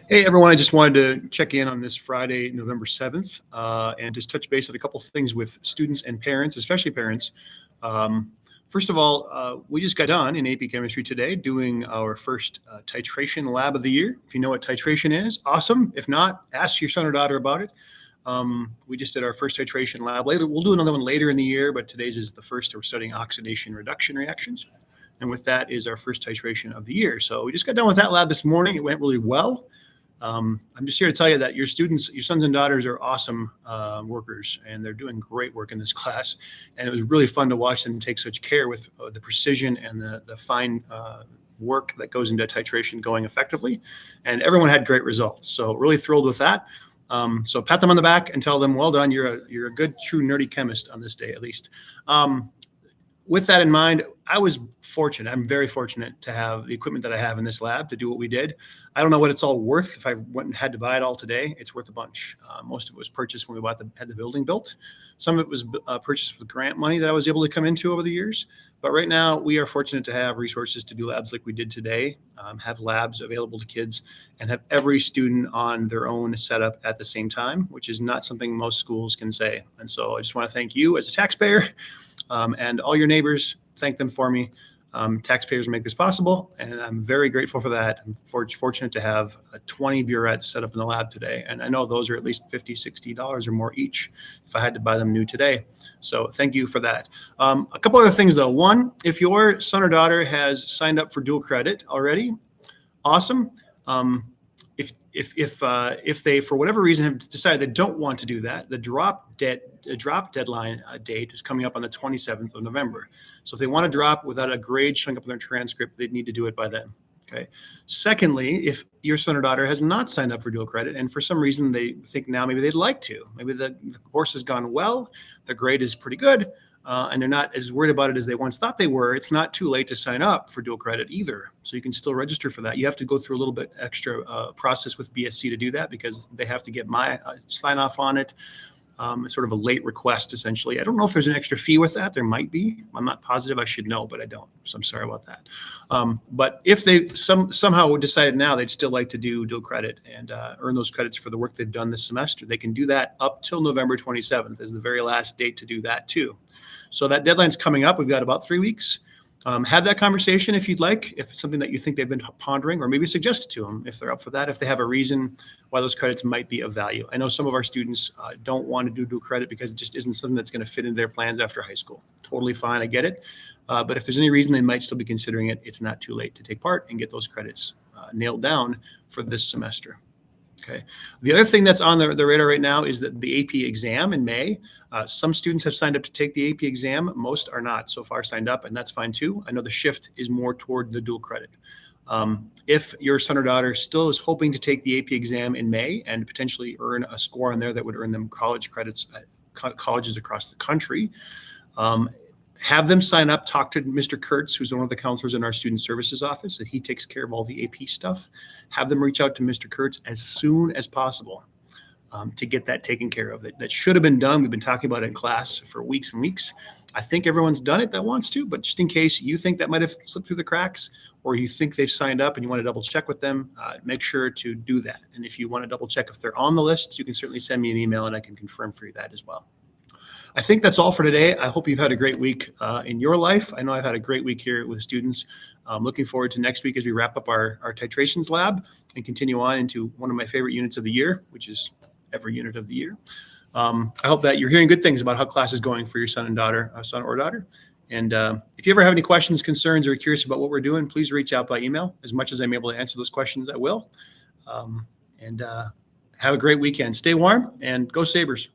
Hey, everyone. I just wanted to check in on this Friday, November 7th, and just touch base on a couple of things with students and parents, especially parents. Um, First of all, we just got done in AP Chemistry today doing our first titration lab of the year. If you know what titration is, awesome. If not, ask your son or daughter about it. We just did our first titration lab. Later, we'll do another one later in the year, but today's is the first. We're studying oxidation reduction reactions. And with that is our first titration of the year. So we just got done with that lab this morning. It went really well. I'm just here to tell you that your students, your sons and daughters are awesome workers, and they're doing great work in this class. And it was really fun to watch them take such care with the precision and the fine work that goes into titration going effectively. And everyone had great results. So really thrilled with that. So pat them on the back and tell them, well done. You're a good, true nerdy chemist on this day, at least. With that in mind, I was fortunate. I'm very fortunate to have the equipment that I have in this lab to do what we did. I don't know what it's all worth. If I went and had to buy it all today, it's worth a bunch. Most of it was purchased when we had the building built. Some of it was purchased with grant money that I was able to come into over the years. But right now, we are fortunate to have resources to do labs like we did today, have labs available to kids, and have every student on their own setup at the same time, which is not something most schools can say. And so I just want to thank you as a taxpayer. And all your neighbors, thank them for me. Taxpayers make this possible, and I'm very grateful for that. I'm fortunate to have 20 burettes set up in the lab today, and I know those are at least $50, $60 or more each if I had to buy them new today. So thank you for that. A couple other things though. One, if your son or daughter has signed up for dual credit already, awesome. If they for whatever reason have decided they don't want to do that, the drop deadline date is coming up on the 27th of November. So if they want to drop without a grade showing up in their transcript, they'd need to do it by then. Okay. Secondly, if your son or daughter has not signed up for dual credit and for some reason they think now maybe they'd like to, maybe the course has gone well, the grade is pretty good, and they're not as worried about it as they once thought they were, it's not too late to sign up for dual credit either. So you can still register for that. You have to go through a little bit extra process with BSC to do that because they have to get my sign off on it. It's sort of a late request, essentially. I don't know if there's an extra fee with that. There might be. I'm not positive. I should know, but I don't. So I'm sorry about that. But if they somehow decided now they'd still like to do dual credit and earn those credits for the work they've done this semester, they can do that up till November 27th is the very last date to do that too. So that deadline's coming up. We've got about 3 weeks. Have that conversation if you'd like, if it's something that you think they've been pondering, or maybe suggest it to them if they're up for that, if they have a reason why those credits might be of value. I know some of our students don't want to do dual credit because it just isn't something that's going to fit into their plans after high school. Totally fine. I get it. But if there's any reason they might still be considering it, it's not too late to take part and get those credits nailed down for this semester. Okay. The other thing that's on the radar right now is that the AP exam in May. Some students have signed up to take the AP exam. Most are not so far signed up, and that's fine too. I know the shift is more toward the dual credit. If your son or daughter still is hoping to take the AP exam in May and potentially earn a score on there that would earn them college credits at colleges across the country, have them sign up, talk to Mr. Kurtz, who's one of the counselors in our student services office, and he takes care of all the AP stuff. Have them reach out to Mr. Kurtz as soon as possible to get that taken care of. That should have been done. We've been talking about it in class for weeks and weeks. I think everyone's done it that wants to, but just in case you think that might have slipped through the cracks or you think they've signed up and you want to double check with them, make sure to do that. And if you want to double check if they're on the list, you can certainly send me an email and I can confirm for you that as well. I think that's all for today. I hope you've had a great week in your life. I know I've had a great week here with students. I'm looking forward to next week as we wrap up our titrations lab and continue on into one of my favorite units of the year, which is every unit of the year. I hope that you're hearing good things about how class is going for your son or daughter. And if you ever have any questions, concerns, or curious about what we're doing, please reach out by email. As much as I'm able to answer those questions, I will. Have a great weekend. Stay warm and go Sabres.